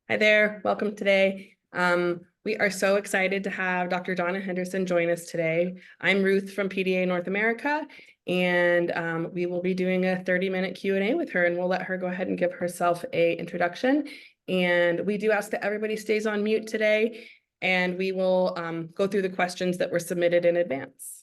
Hi there, welcome today. We are so excited to have Dr. Donna Henderson join us today. I'm Ruth from PDA North America, and we will be doing a 30-minute Q&A with her, and we'll let her go ahead and give herself an introduction. And we do ask that everybody stays on mute today, and we will go through the questions that were submitted in advance.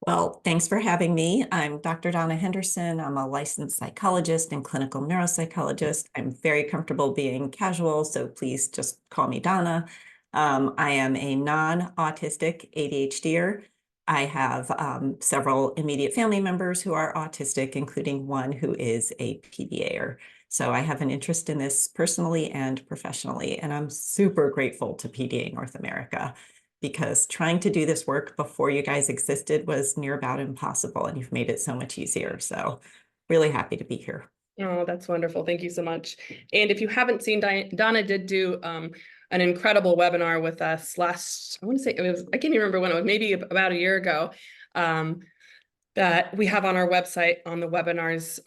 Well, thanks for having me. I'm Dr. Donna Henderson. I'm a licensed psychologist and clinical neuropsychologist. I'm very comfortable being casual, so please just call me Donna. I am a non-autistic ADHDer. I have several immediate family members who are autistic, including one who is a PDAer. So I have an interest in this personally and professionally, and I'm super grateful to PDA North America, because trying to do this work before you guys existed was near about impossible, and you've made it so much easier. So really happy to be here. Oh, that's wonderful. Thank you so much. And if you haven't seen, Donna did do an incredible webinar with us last, I want to say it was, I can't even remember when it was, maybe about a year ago, that we have on our website on the webinars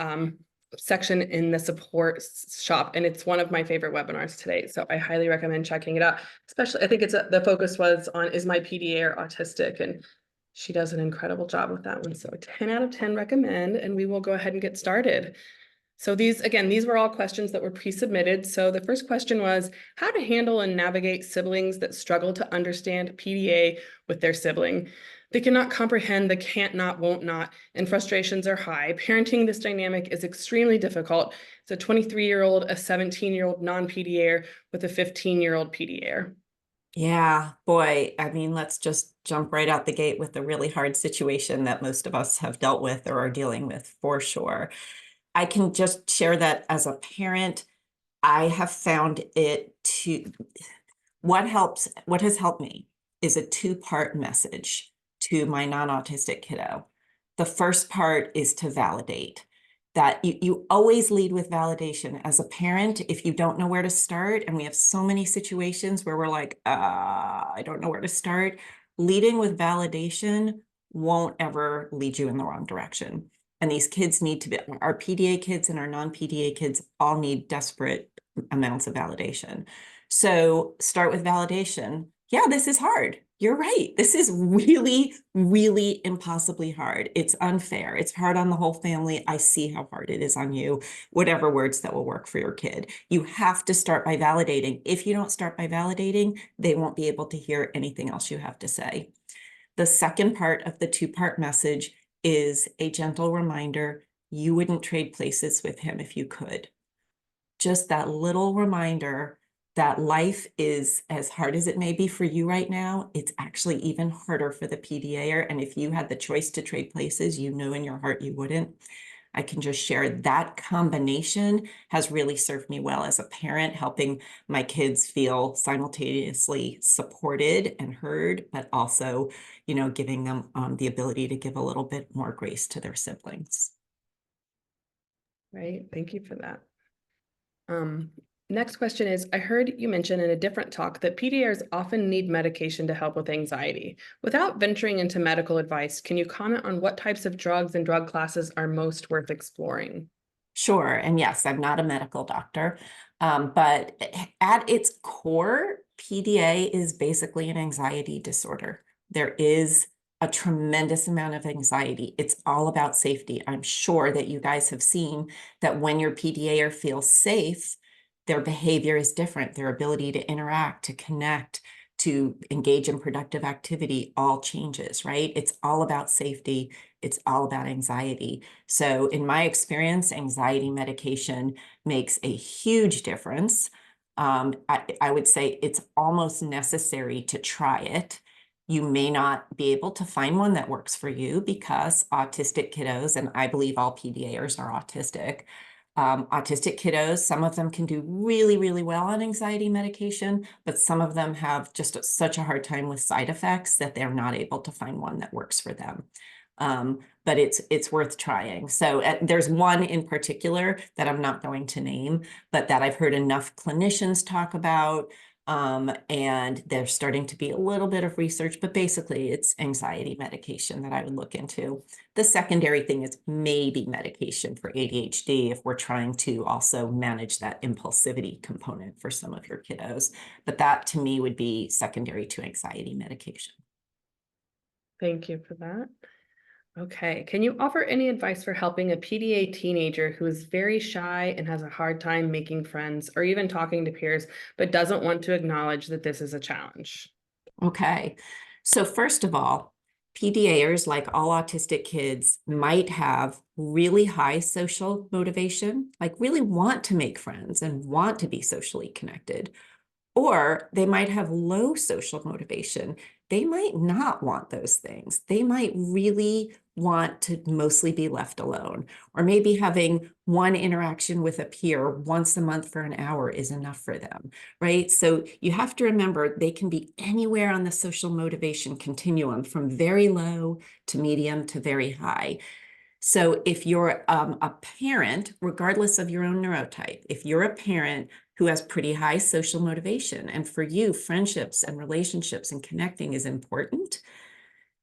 section in the support shop. And it's one of my favorite webinars today. So I highly recommend checking it out. Especially, I think the focus was on, is my PDA autistic? And she does an incredible job with that one. So 10 out of 10 recommend, and we will go ahead and get started. So these were all questions that were pre-submitted. So the first question was how to handle and navigate siblings that struggle to understand PDA with their sibling. They cannot comprehend the can't not, won't not, and frustrations are high. Parenting this dynamic is extremely difficult. It's a 23-year-old, a 17-year-old non-PDAer with a 15-year-old PDAer. Yeah, boy, I mean, let's just jump right out the gate with the really hard situation that most of us have dealt with or are dealing with, for sure. I can just share that as a parent, I have found it to, what has helped me is a two-part message to my non-autistic kiddo. The first part is to validate. That you always lead with validation as a parent if you don't know where to start. And we have so many situations where we're like, I don't know where to start. Leading with validation won't ever lead you in the wrong direction. And these kids need to be, our PDA kids and our non-PDA kids all need desperate amounts of validation. So start with validation. Yeah, this is hard. You're right. This is really, really impossibly hard. It's unfair. It's hard on the whole family. I see how hard it is on you, whatever words that will work for your kid. You have to start by validating. If you don't start by validating, they won't be able to hear anything else you have to say. The second part of the two-part message is a gentle reminder. You wouldn't trade places with him if you could. Just that little reminder that life is, as hard as it may be for you right now, it's actually even harder for the PDAer. And if you had the choice to trade places, you know in your heart you wouldn't. I can just share that combination has really served me well as a parent, helping my kids feel simultaneously supported and heard, but also, you know, giving them the ability to give a little bit more grace to their siblings. Right, thank you for that. Next question is, I heard you mention in a different talk that PDAers often need medication to help with anxiety. Without venturing into medical advice, can you comment on what types of drugs and drug classes are most worth exploring? Sure. And yes, I'm not a medical doctor, but at its core, PDA is basically an anxiety disorder. There is a tremendous amount of anxiety. It's all about safety. I'm sure that you guys have seen that when your PDAer feels safe, their behavior is different. Their ability to interact, to connect, to engage in productive activity all changes, right? It's all about safety. It's all about anxiety. So in my experience, anxiety medication makes a huge difference. I would say it's almost necessary to try it. You may not be able to find one that works for you because autistic kiddos, and I believe all PDAers are autistic, autistic kiddos, some of them can do really, really well on anxiety medication, but some of them have just such a hard time with side effects that they're not able to find one that works for them. But it's worth trying. So there's one in particular that I'm not going to name, but that I've heard enough clinicians talk about And there's starting to be a little bit of research, but basically it's anxiety medication that I would look into. The secondary thing is maybe medication for ADHD if we're trying to also manage that impulsivity component for some of your kiddos. But that to me would be secondary to anxiety medication. Thank you for that. Okay, can you offer any advice for helping a PDA teenager who is very shy and has a hard time making friends or even talking to peers, but doesn't want to acknowledge that this is a challenge? Okay, so first of all, PDAers, like all autistic kids, might have really high social motivation, like really want to make friends and want to be socially connected. Or they might have low social motivation. They might not want those things. They might really want to mostly be left alone. Or maybe having one interaction with a peer once a month for an hour is enough for them, right? So you have to remember they can be anywhere on the social motivation continuum from very low to medium to very high. So if you're a parent, regardless of your own neurotype, if you're a parent who has pretty high social motivation, and for you, friendships and relationships and connecting is important,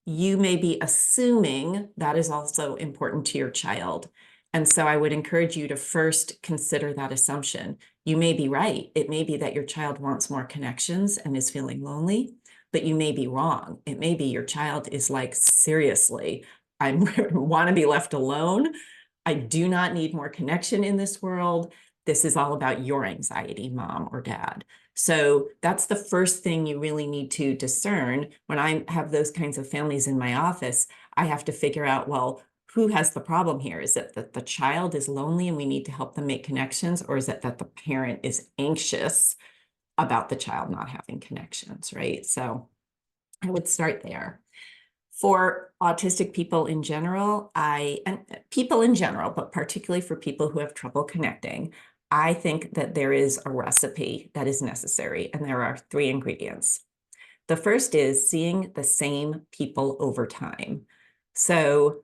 you may be assuming that is also important to your child. And so I would encourage you to first consider that assumption. You may be right. It may be that your child wants more connections and is feeling lonely, but you may be wrong. It may be your child is like, seriously, I want to be left alone. I do not need more connection in this world. This is all about your anxiety, mom or dad. So that's the first thing you really need to discern. When I have those kinds of families in my office, I have to figure out, well, who has the problem here? Is it that the child is lonely and we need to help them make connections? Or is it that the parent is anxious about the child not having connections, right? So I would start there. For autistic people in general, but particularly for people who have trouble connecting, I think that there is a recipe that is necessary, and there are 3 ingredients. The first is seeing the same people over time. So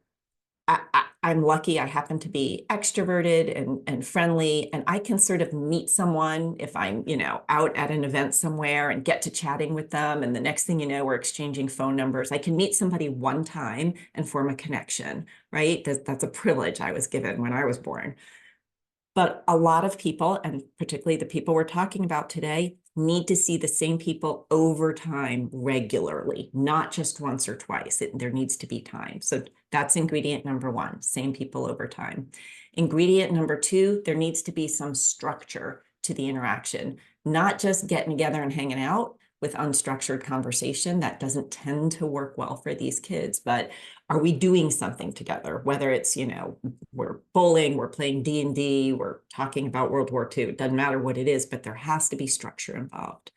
I'm lucky I happen to be extroverted and friendly, and I can sort of meet someone if I'm, out at an event somewhere and get to chatting with them. And the next thing you know, we're exchanging phone numbers. I can meet somebody one time and form a connection, right? That's a privilege I was given when I was born. But a lot of people, and particularly the people we're talking about today, need to see the same people over time regularly, not just once or twice. There needs to be time. So that's ingredient number 1, same people over time. Ingredient number 2, there needs to be some structure to the interaction, not just getting together and hanging out with unstructured conversation. That doesn't tend to work well for these kids, but are we doing something together? Whether it's, we're bowling, we're playing D&D, we're talking about World War II, it doesn't matter what it is, but there has to be structure involved.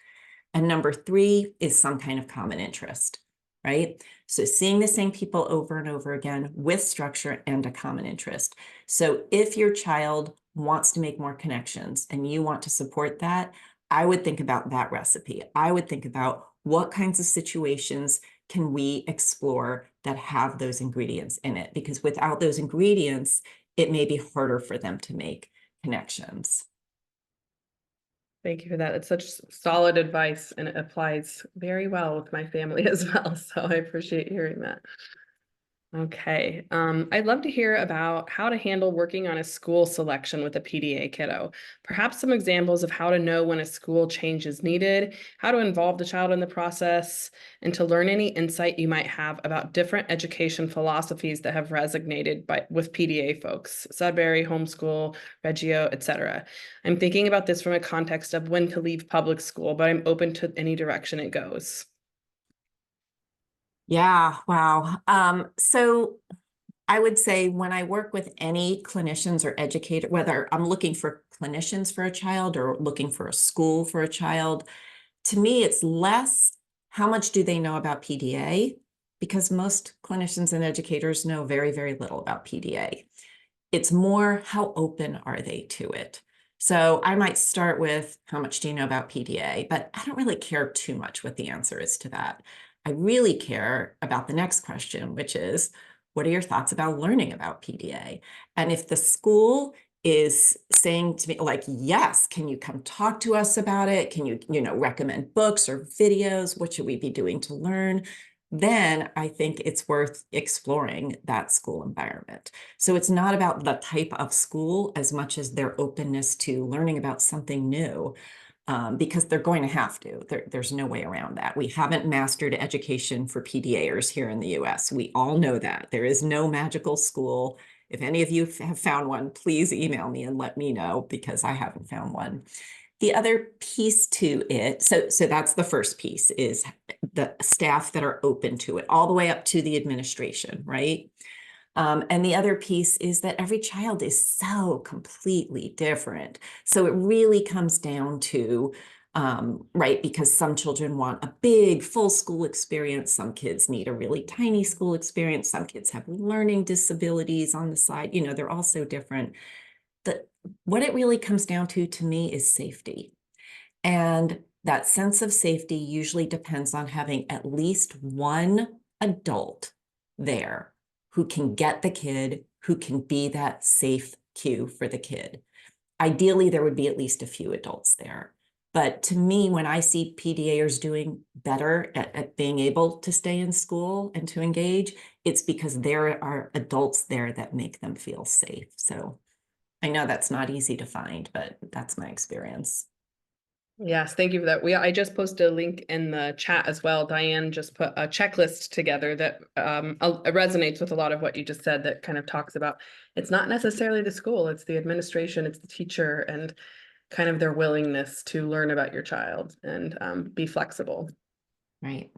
And number 3 is some kind of common interest, right? So seeing the same people over and over again with structure and a common interest. So if your child wants to make more connections and you want to support that, I would think about that recipe. I would think about what kinds of situations can we explore that have those ingredients in it? Because without those ingredients, it may be harder for them to make connections. Thank you for that. It's such solid advice and it applies very well with my family as well. So I appreciate hearing that. Okay. I'd love to hear about how to handle working on a school selection with a PDA kiddo. Perhaps some examples of how to know when a school change is needed, how to involve the child in the process, and to learn any insight you might have about different education philosophies that have resonated with PDA folks, Sudbury, homeschool, Reggio, etc. I'm thinking about this from a context of when to leave public school, but I'm open to any direction it goes. Yeah, wow. So I would say when I work with any clinicians or educator, whether I'm looking for clinicians for a child or looking for a school for a child, to me, it's less how much do they know about PDA, because most clinicians and educators know very, very little about PDA. It's more how open are they to it. So I might start with how much do you know about PDA, but I don't really care too much what the answer is to that. I really care about the next question, which is, what are your thoughts about learning about PDA? And if the school is saying to me, like, yes, can you come talk to us about it? Can you, recommend books or videos? What should we be doing to learn? Then I think it's worth exploring that school environment. So it's not about the type of school as much as their openness to learning about something new, because they're going to have to. There's no way around that. We haven't mastered education for PDAers here in the US. We all know that. There is no magical school. If any of you have found one, please email me and let me know, because I haven't found one. The other piece to it, so that's the first piece, is the staff that are open to it, all the way up to the administration, right? And the other piece is that every child is so completely different. So it really comes down to, right, because some children want a big full school experience. Some kids need a really tiny school experience. Some kids have learning disabilities on the side. They're all so different. What it really comes down to me is safety. And that sense of safety usually depends on having at least one adult there who can get the kid, who can be that safe cue for the kid. Ideally, there would be at least a few adults there. But to me, when I see PDAers doing better at being able to stay in school and to engage, it's because there are adults there that make them feel safe. So I know that's not easy to find, but that's my experience. Yes, thank you for that. I just posted a link in the chat as well. Diane just put a checklist together that resonates with a lot of what you just said, that kind of talks about it's not necessarily the school, it's the administration, it's the teacher, and kind of their willingness to learn about your child and be flexible. Right.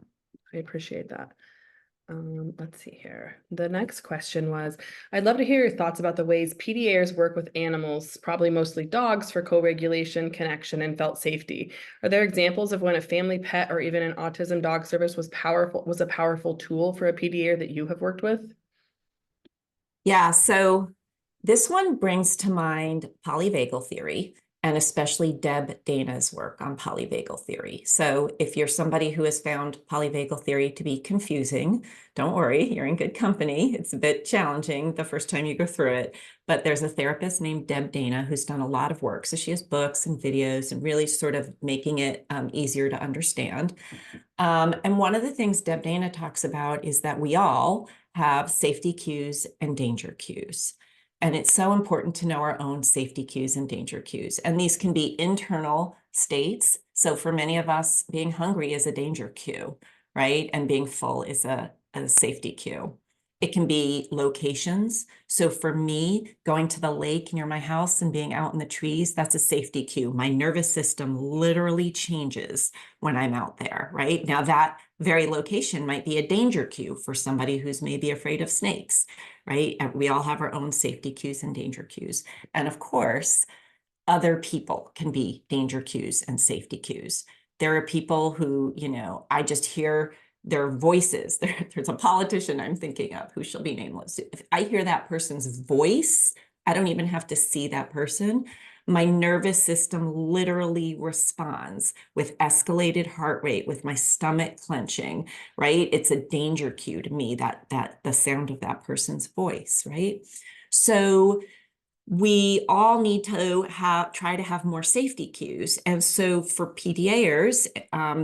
I appreciate that. Let's see here. The next question was, I'd love to hear your thoughts about the ways PDAers work with animals, probably mostly dogs, for co-regulation, connection, and felt safety. Are there examples of when a family pet or even an autism dog service was a powerful tool for a PDAer that you have worked with? Yeah, so this one brings to mind polyvagal theory, and especially Deb Dana's work on polyvagal theory. So if you're somebody who has found polyvagal theory to be confusing, don't worry, you're in good company. It's a bit challenging the first time you go through it, but there's a therapist named Deb Dana who's done a lot of work. So she has books and videos and really sort of making it easier to understand. And one of the things Deb Dana talks about is that we all have safety cues and danger cues. And it's so important to know our own safety cues and danger cues. And these can be internal states. So for many of us, being hungry is a danger cue, right? And being full is a safety cue. It can be locations. So for me, going to the lake near my house and being out in the trees, that's a safety cue. My nervous system literally changes when I'm out there, right? Now that very location might be a danger cue for somebody who's maybe afraid of snakes, right? And we all have our own safety cues and danger cues. And of course, other people can be danger cues and safety cues. There are people who, I just hear their voices. There's a politician I'm thinking of who shall be nameless. If I hear that person's voice, I don't even have to see that person. My nervous system literally responds with escalated heart rate, with my stomach clenching, right? It's a danger cue to me, that the sound of that person's voice, right? So we all need to try to have more safety cues. And so for PDAers,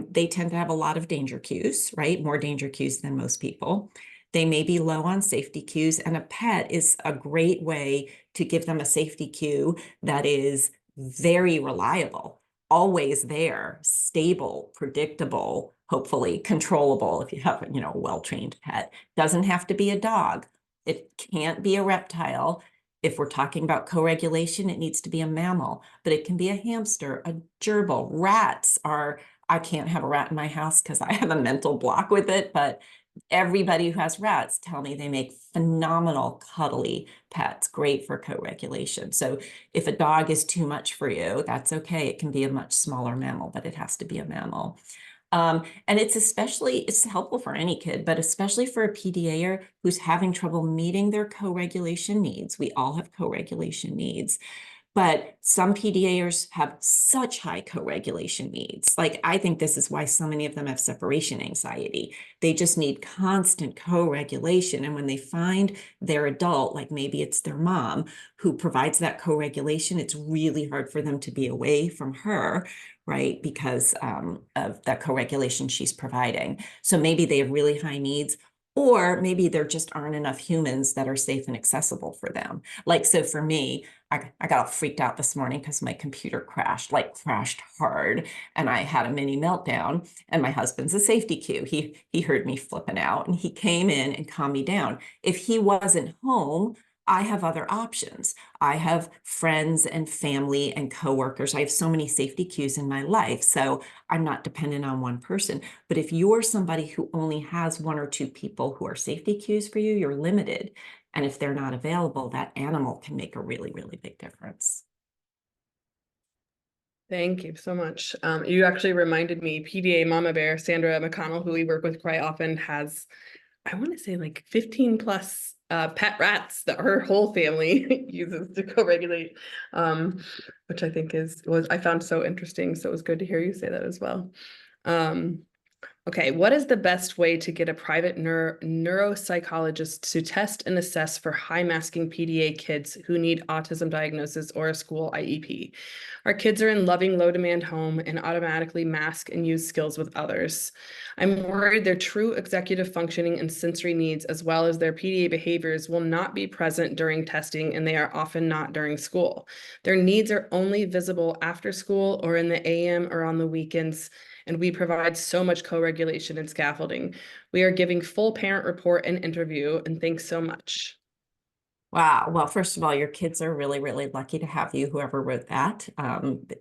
they tend to have a lot of danger cues, right? More danger cues than most people. They may be low on safety cues, and a pet is a great way to give them a safety cue that is very reliable, always there, stable, predictable, hopefully controllable if you have, a well-trained pet. Doesn't have to be a dog. It can't be a reptile. If we're talking about co-regulation, it needs to be a mammal, but it can be a hamster, a gerbil. Rats are, I can't have a rat in my house because I have a mental block with it, but everybody who has rats tell me they make phenomenal cuddly pets, great for co-regulation. So if a dog is too much for you, that's okay. It can be a much smaller mammal, but it has to be a mammal. And it's helpful for any kid, but especially for a PDAer who's having trouble meeting their co-regulation needs. We all have co-regulation needs. But some PDAers have such high co-regulation needs. Like, I think this is why so many of them have separation anxiety. They just need constant co-regulation. And when they find their adult, like maybe it's their mom, who provides that co-regulation, it's really hard for them to be away from her, right? Because of that co-regulation she's providing. So maybe they have really high needs, or maybe there just aren't enough humans that are safe and accessible for them. Like, so for me, I got all freaked out this morning because my computer crashed hard, and I had a mini meltdown. And my husband's a safety cue. He heard me flipping out, and he came in and calmed me down. If he wasn't home, I have other options. I have friends and family and coworkers. I have so many safety cues in my life, so I'm not dependent on one person. But if you're somebody who only has one or two people who are safety cues for you, you're limited. And if they're not available, that animal can make a really, really big difference. Thank you so much. You actually reminded me, PDA Mama Bear, Sandra McConnell, who we work with quite often, has, I want to say, like 15 plus pet rats that her whole family uses to co-regulate, which I think I found so interesting. So it was good to hear you say that as well. Okay, what is the best way to get a private neuropsychologist to test and assess for high masking PDA kids who need autism diagnosis or a school IEP? Our kids are in loving, low demand home and automatically mask and use skills with others. I'm worried their true executive functioning and sensory needs, as well as their PDA behaviors, will not be present during testing, and they are often not during school. Their needs are only visible after school or in the AM or on the weekends, and we provide so much co-regulation and scaffolding. We are giving full parent report and interview, and thanks so much. Wow. Well, first of all, your kids are really, really lucky to have you, whoever wrote that.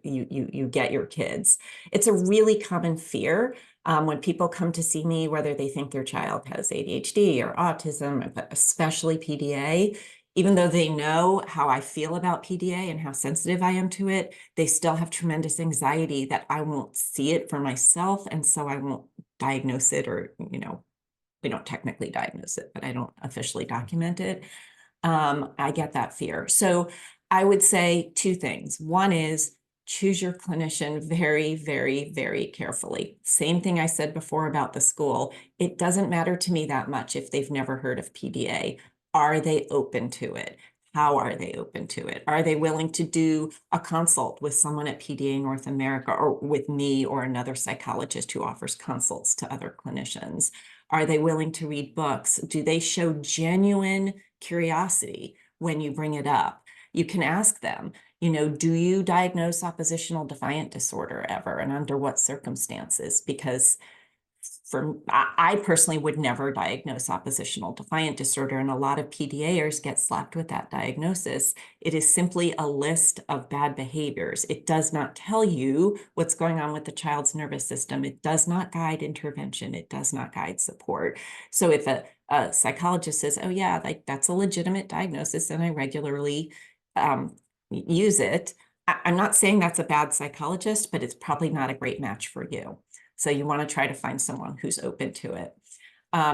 You get your kids. It's a really common fear when people come to see me, whether they think their child has ADHD or autism, but especially PDA. Even though they know how I feel about PDA and how sensitive I am to it, they still have tremendous anxiety that I won't see it for myself, and so I won't diagnose it, or, we don't technically diagnose it, but I don't officially document it. I get that fear. So I would say two things. One is choose your clinician very, very, very carefully. Same thing I said before about the school. It doesn't matter to me that much if they've never heard of PDA. Are they open to it? How are they open to it? Are they willing to do a consult with someone at PDA North America, or with me or another psychologist who offers consults to other clinicians? Are they willing to read books? Do they show genuine curiosity when you bring it up? You can ask them, do you diagnose oppositional defiant disorder ever, and under what circumstances? Because I personally would never diagnose oppositional defiant disorder, and a lot of PDAers get slapped with that diagnosis. It is simply a list of bad behaviors. It does not tell you what's going on with the child's nervous system. It does not guide intervention. It does not guide support. So if a psychologist says, oh yeah, like that's a legitimate diagnosis and I regularly use it, I'm not saying that's a bad psychologist, but it's probably not a great match for you. So you want to try to find someone who's open to it.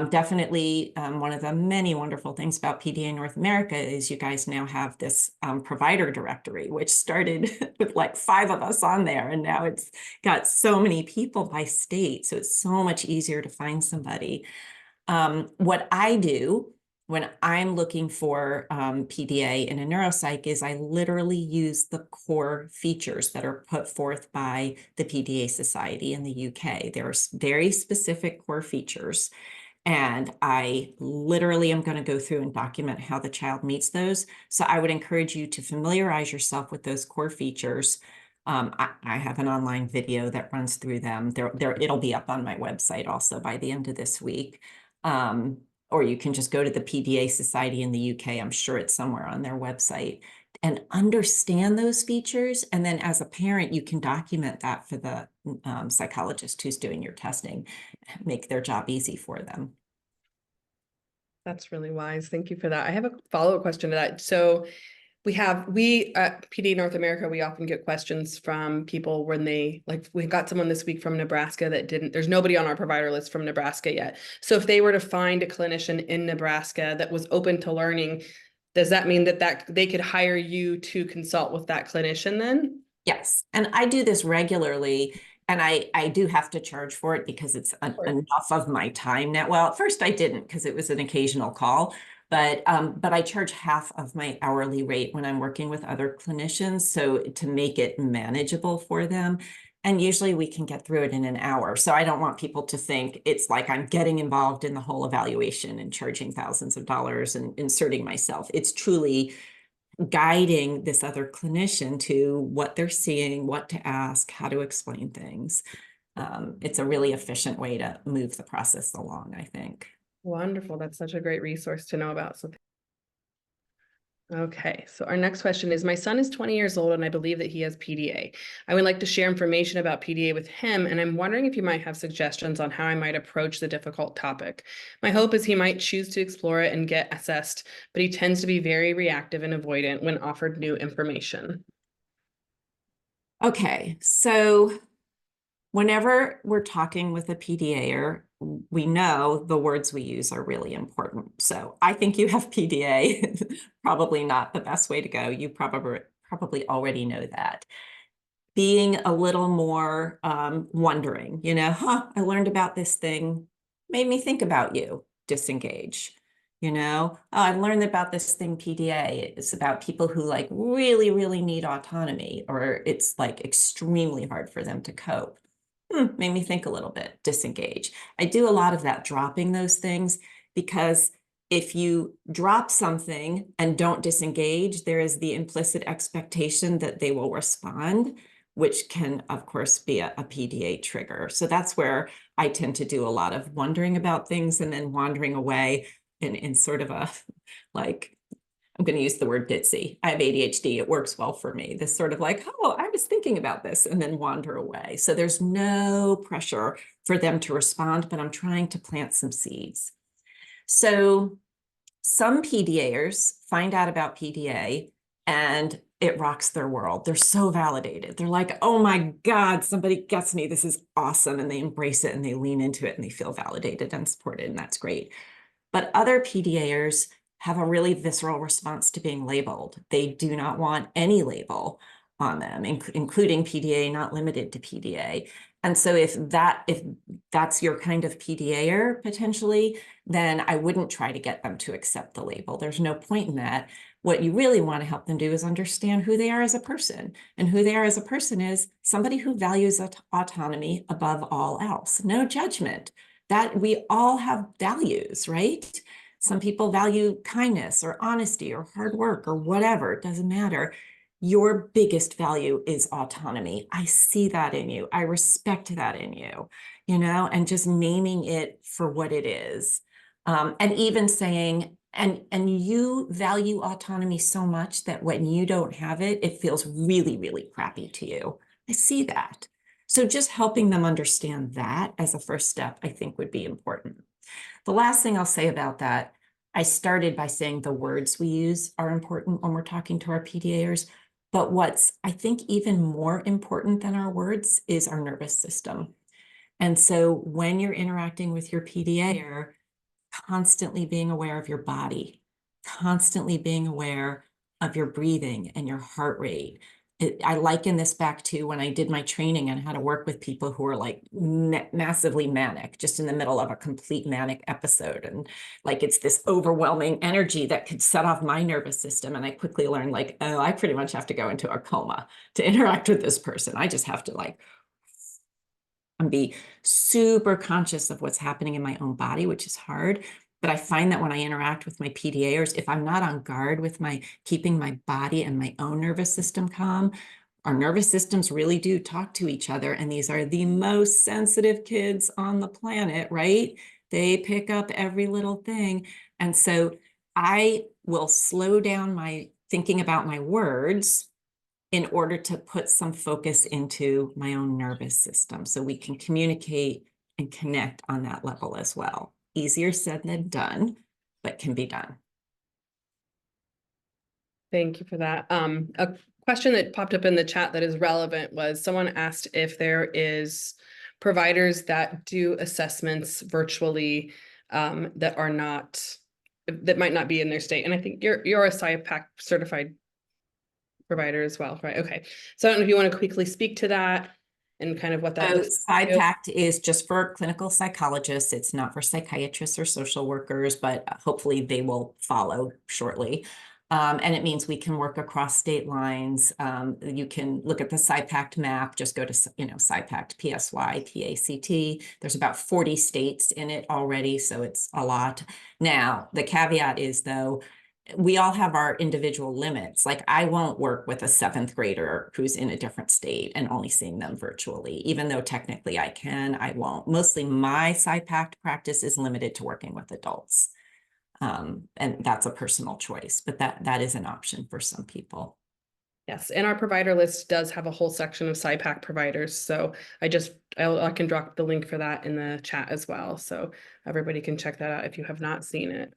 Definitely, one of the many wonderful things about PDA North America is you guys now have this provider directory, which started with like 5 of us on there, and now it's got so many people by state. So it's so much easier to find somebody. What I do when I'm looking for PDA in a neuropsych is I literally use the core features that are put forth by the PDA Society in the UK. There's very specific core features, and I literally am going to go through and document how the child meets those. So I would encourage you to familiarize yourself with those core features. I have an online video that runs through them. It'll be up on my website also by the end of this week. Or you can just go to the PDA Society in the UK. I'm sure it's somewhere on their website, and understand those features. And then as a parent, you can document that for the psychologist who's doing your testing, make their job easy for them. That's really wise. Thank you for that. I have a follow-up question to that. So we at PDA North America, we often get questions from people when we got someone this week from Nebraska that there's nobody on our provider list from Nebraska yet. So if they were to find a clinician in Nebraska that was open to learning, does that mean that they could hire you to consult with that clinician then? Yes, and I do this regularly, and I do have to charge for it because it's enough of my time now. Well, at first I didn't because it was an occasional call, but I charge half of my hourly rate when I'm working with other clinicians, so to make it manageable for them. And usually we can get through it in an hour. So I don't want people to think it's like I'm getting involved in the whole evaluation and charging thousands of dollars and inserting myself. It's truly guiding this other clinician to what they're seeing, what to ask, how to explain things. It's a really efficient way to move the process along, I think. Wonderful. That's such a great resource to know about. So okay, so our next question is, my son is 20 years old and I believe that he has PDA. I would like to share information about PDA with him, and I'm wondering if you might have suggestions on how I might approach the difficult topic. My hope is he might choose to explore it and get assessed, but he tends to be very reactive and avoidant when offered new information. Okay, so whenever we're talking with a PDAer, we know the words we use are really important. So I think you have PDA, probably not the best way to go. You probably already know that. Being a little more wondering, I learned about this thing, made me think about you, disengage. Oh, I learned about this thing, PDA. It's about people who like really, really need autonomy, or it's like extremely hard for them to cope. Made me think a little bit, disengage. I do a lot of that, dropping those things, because if you drop something and don't disengage, there is the implicit expectation that they will respond, which can, of course, be a PDA trigger. So that's where I tend to do a lot of wondering about things and then wandering away in sort of a, like, I'm going to use the word ditzy. I have ADHD. It works well for me. This sort of like, oh, I was thinking about this, and then wander away. So there's no pressure for them to respond, but I'm trying to plant some seeds. So some PDAers find out about PDA and it rocks their world. They're so validated. They're like, oh my God, somebody gets me. This is awesome. And they embrace it and they lean into it and they feel validated and supported. And that's great. But other PDAers have a really visceral response to being labeled. They do not want any label on them, including PDA, not limited to PDA. And so if that's your kind of PDAer potentially, then I wouldn't try to get them to accept the label. There's no point in that. What you really want to help them do is understand who they are as a person. And who they are as a person is somebody who values autonomy above all else. No judgment. That we all have values, right? Some people value kindness or honesty or hard work or whatever. It doesn't matter. Your biggest value is autonomy. I see that in you. I respect that in you, and just naming it for what it is. And even saying, and you value autonomy so much that when you don't have it, it feels really, really crappy to you. I see that. So just helping them understand that as a first step, I think would be important. The last thing I'll say about that, I started by saying the words we use are important when we're talking to our PDAers, but what's, I think, even more important than our words is our nervous system. And so when you're interacting with your PDAer, constantly being aware of your body, constantly being aware of your breathing and your heart rate. I liken this back to when I did my training on how to work with people who are like massively manic, just in the middle of a complete manic episode. And like, it's this overwhelming energy that could set off my nervous system. And I quickly learned like, oh, I pretty much have to go into a coma to interact with this person. I just have to like, and be super conscious of what's happening in my own body, which is hard. But I find that when I interact with my PDAers, if I'm not on guard with keeping my body and my own nervous system calm, our nervous systems really do talk to each other. And these are the most sensitive kids on the planet, right? They pick up every little thing. And so I will slow down my thinking about my words in order to put some focus into my own nervous system so we can communicate and connect on that level as well. Easier said than done, but can be done. Thank you for that. A question that popped up in the chat that is relevant was someone asked if there is providers that do assessments virtually that are not that might not be in their state. And I think you're a SIPAC certified provider as well, right? Okay. So I don't know if you want to quickly speak to that and kind of what that So looks like. SIPAC is just for clinical psychologists. It's not for psychiatrists or social workers, but hopefully they will follow shortly. And it means we can work across state lines. You can look at the SIPAC map, just go to, SIPAC, PSY, PACT. There's about 40 states in it already, so it's a lot. Now, the caveat is, though, we all have our individual limits. Like, I won't work with a 7th grader who's in a different state and only seeing them virtually, even though technically I can, I won't. Mostly my SIPAC practice is limited to working with adults. And that's a personal choice, but that is an option for some people. Yes, and our provider list does have a whole section of SIPAC providers. So I can drop the link for that in the chat as well. So everybody can check that out if you have not seen it.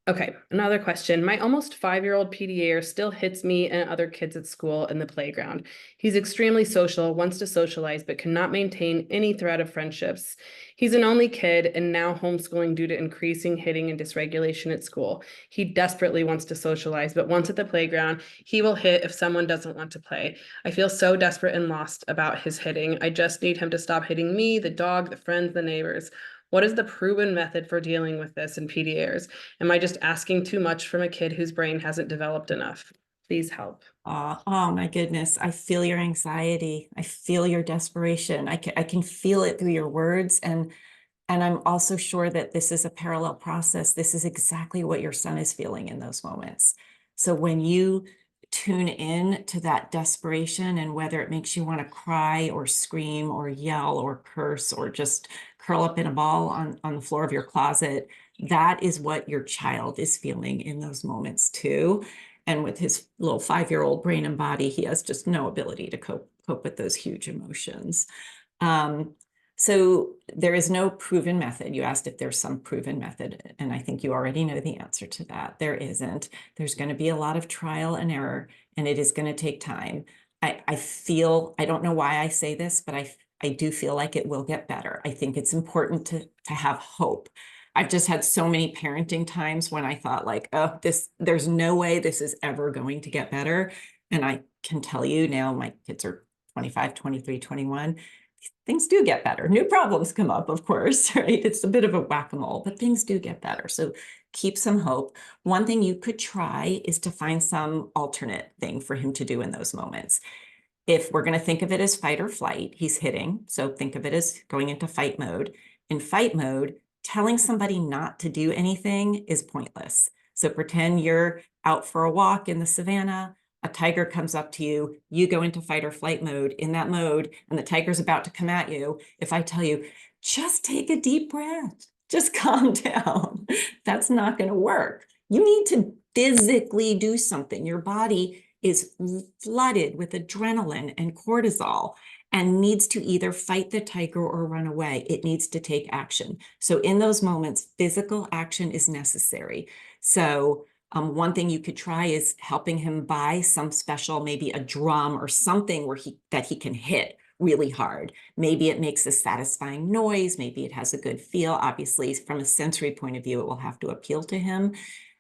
Okay, another question. My almost 5-year-old PDA still hits me and other kids at school in the playground. He's extremely social, wants to socialize, but cannot maintain any thread of friendships. He's an only kid and now homeschooling due to increasing hitting and dysregulation at school. He desperately wants to socialize, but once at the playground, he will hit if someone doesn't want to play. I feel so desperate and lost about his hitting. I just need him to stop hitting me, the dog, the friends, the neighbors. What is the proven method for dealing with this in PDAs? Am I just asking too much from a kid whose brain hasn't developed enough? Please help. Oh my goodness. I feel your anxiety. I feel your desperation. I can feel it through your words. And I'm also sure that this is a parallel process. This is exactly what your son is feeling in those moments. So when you tune in to that desperation, and whether it makes you want to cry or scream or yell or curse or just curl up in a ball on the floor of your closet, that is what your child is feeling in those moments too. And with his little 5-year-old brain and body, he has just no ability to cope with those huge emotions. So there is no proven method. You asked if there's some proven method, and I think you already know the answer to that. There isn't. There's going to be a lot of trial and error, and it is going to take time. I don't know why I say this, but I do feel like it will get better. I think it's important to have hope. I've just had so many parenting times when I thought, like, oh, there's no way this is ever going to get better. And I can tell you now, my kids are 25, 23, 21. Things do get better. New problems come up, of course, right? It's a bit of a whack-a-mole, but things do get better. So keep some hope. One thing you could try is to find some alternate thing for him to do in those moments. If we're going to think of it as fight or flight, he's hitting. So think of it as going into fight mode. In fight mode, telling somebody not to do anything is pointless. So pretend you're out for a walk in the savannah. A tiger comes up to you, you go into fight or flight mode, in that mode, and the tiger's about to come at you. If I tell you, just take a deep breath, just calm down, that's not going to work. You need to physically do something. Your body is flooded with adrenaline and cortisol and needs to either fight the tiger or run away. It needs to take action. So in those moments, physical action is necessary. So one thing you could try is helping him buy some special, maybe a drum or something that he can hit really hard. Maybe it makes a satisfying noise. Maybe it has a good feel. Obviously, from a sensory point of view, it will have to appeal to him.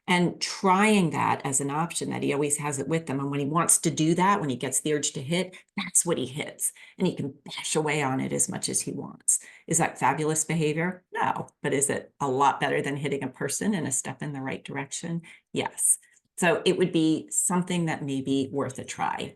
And trying that as an option, that he always has it with him. And when he wants to do that, when he gets the urge to hit, that's what he hits. And he can bash away on it as much as he wants. Is that fabulous behavior? No. But is it a lot better than hitting a person and a step in the right direction? Yes. So it would be something that may be worth a try.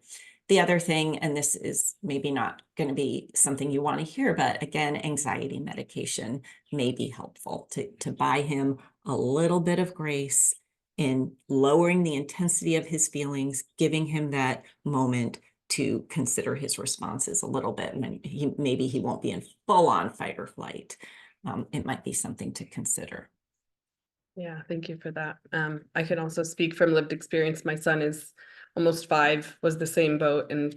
The other thing, and this is maybe not going to be something you want to hear, but again, anxiety medication may be helpful to buy him a little bit of grace in lowering the intensity of his feelings, giving him that moment to consider his responses a little bit when maybe he won't be in full-on fight or flight. It might be something to consider. Yeah, thank you for that. I can also speak from lived experience. My son is almost 5, was the same boat, and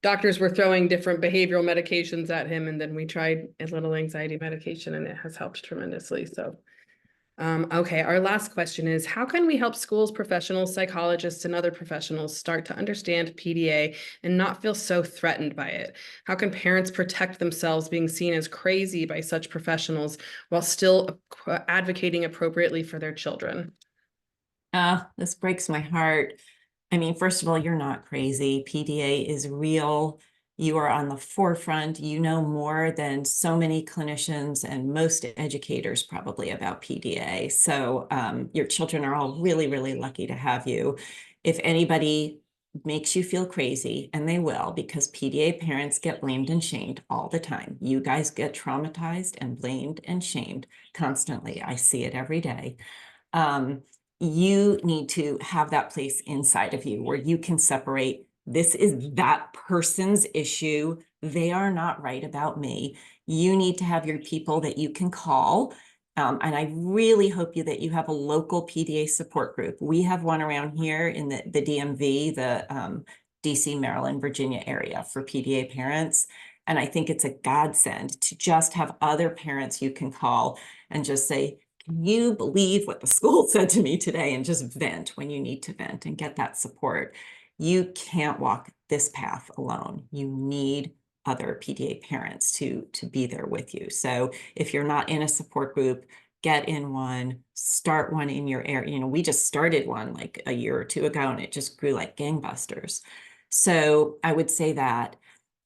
doctors were throwing different behavioral medications at him, and then we tried a little anxiety medication, and it has helped tremendously. So Okay, our last question is, how can we help schools, professionals, psychologists, and other professionals start to understand PDA and not feel so threatened by it? How can parents protect themselves being seen as crazy by such professionals while still advocating appropriately for their children? This breaks my heart. I mean, first of all, you're not crazy. PDA is real. You are on the forefront. You know more than so many clinicians and most educators probably about PDA. So your children are all really, really lucky to have you. If anybody makes you feel crazy, and they will, because PDA parents get blamed and shamed all the time. You guys get traumatized and blamed and shamed constantly. I see it every day. You need to have that place inside of you where you can separate, this is that person's issue. They are not right about me. You need to have your people that you can call. And I really hope that you have a local PDA support group. We have one around here in the DMV, the DC, Maryland, Virginia area for PDA parents. And I think it's a godsend to just have other parents you can call and just say, can you believe what the school said to me today? And just vent when you need to vent and get that support. You can't walk this path alone. You need other PDA parents to be there with you. So if you're not in a support group, get in one, start one in your area. You know, we just started one like a year or two ago, and it just grew like gangbusters. So I would say that.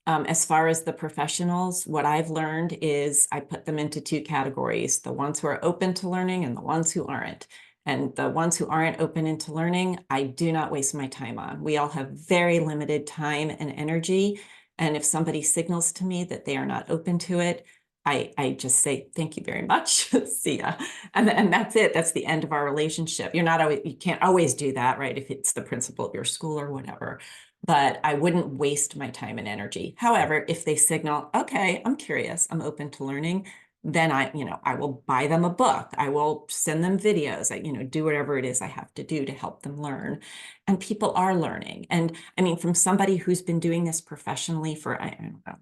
As far as the professionals, what I've learned is I put them into two categories, the ones who are open to learning and the ones who aren't. And the ones who aren't open into learning, I do not waste my time on. We all have very limited time and energy. And if somebody signals to me that they are not open to it, I just say, thank you very much. See ya. And that's it. That's the end of our relationship. You can't always do that, right? If it's the principal of your school or whatever. But I wouldn't waste my time and energy. However, if they signal, okay, I'm curious, I'm open to learning, then I will buy them a book. I will send them videos. Do whatever it is I have to do to help them learn. And people are learning. And I mean, from somebody who's been doing this professionally for, I don't know,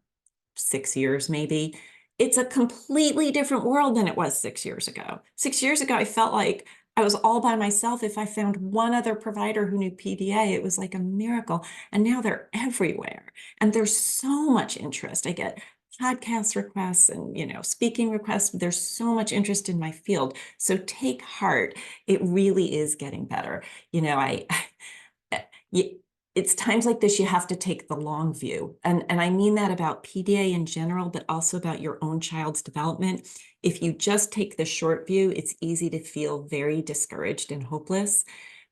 6 years maybe, it's a completely different world than it was 6 years ago. 6 years ago, I felt like I was all by myself. If I found one other provider who knew PDA, it was like a miracle. And now they're everywhere. And there's so much interest. I get podcast requests and, speaking requests. There's so much interest in my field. So take heart. It really is getting better. It's times like this you have to take the long view. And I mean that about PDA in general, but also about your own child's development. If you just take the short view, it's easy to feel very discouraged and hopeless.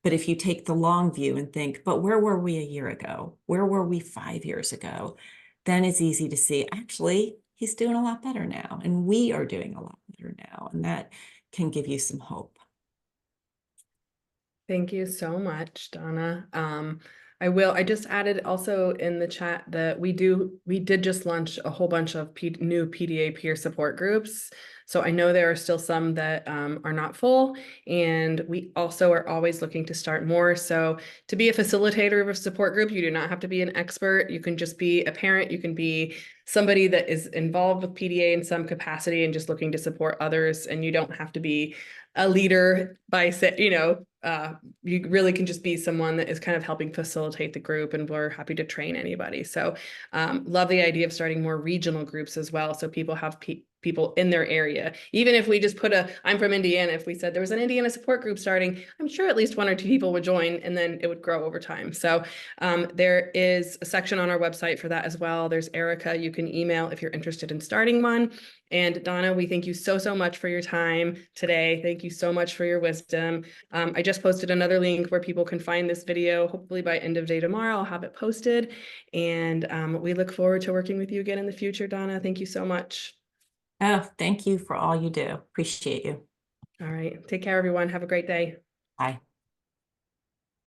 But if you take the long view and think, but where were we a year ago? Where were we 5 years ago? Then it's easy to see, actually, he's doing a lot better now. And we are doing a lot better now. And that can give you some hope. Thank you so much, Donna. I just added also in the chat that we did just launch a whole bunch of new PDA peer support groups. So I know there are still some that are not full, and we also are always looking to start more. So to be a facilitator of a support group, you do not have to be an expert. You can just be a parent. You can be somebody that is involved with PDA in some capacity and just looking to support others. And you don't have to be a leader by, you really can just be someone that is kind of helping facilitate the group, and we're happy to train anybody. So love the idea of starting more regional groups as well. So people have people in their area. Even if we just I'm from Indiana, if we said there was an Indiana support group starting, I'm sure at least 1 or 2 people would join, and then it would grow over time. So there is a section on our website for that as well. There's Erica, you can email if you're interested in starting one. And Donna, we thank you so, so much for your time today. Thank you so much for your wisdom. I just posted another link where people can find this video. Hopefully by end of day tomorrow, I'll have it posted. And we look forward to working with you again in the future, Donna. Thank you so much. Oh, thank you for all you do. Appreciate you. All right. Take care, everyone. Have a great day. Bye.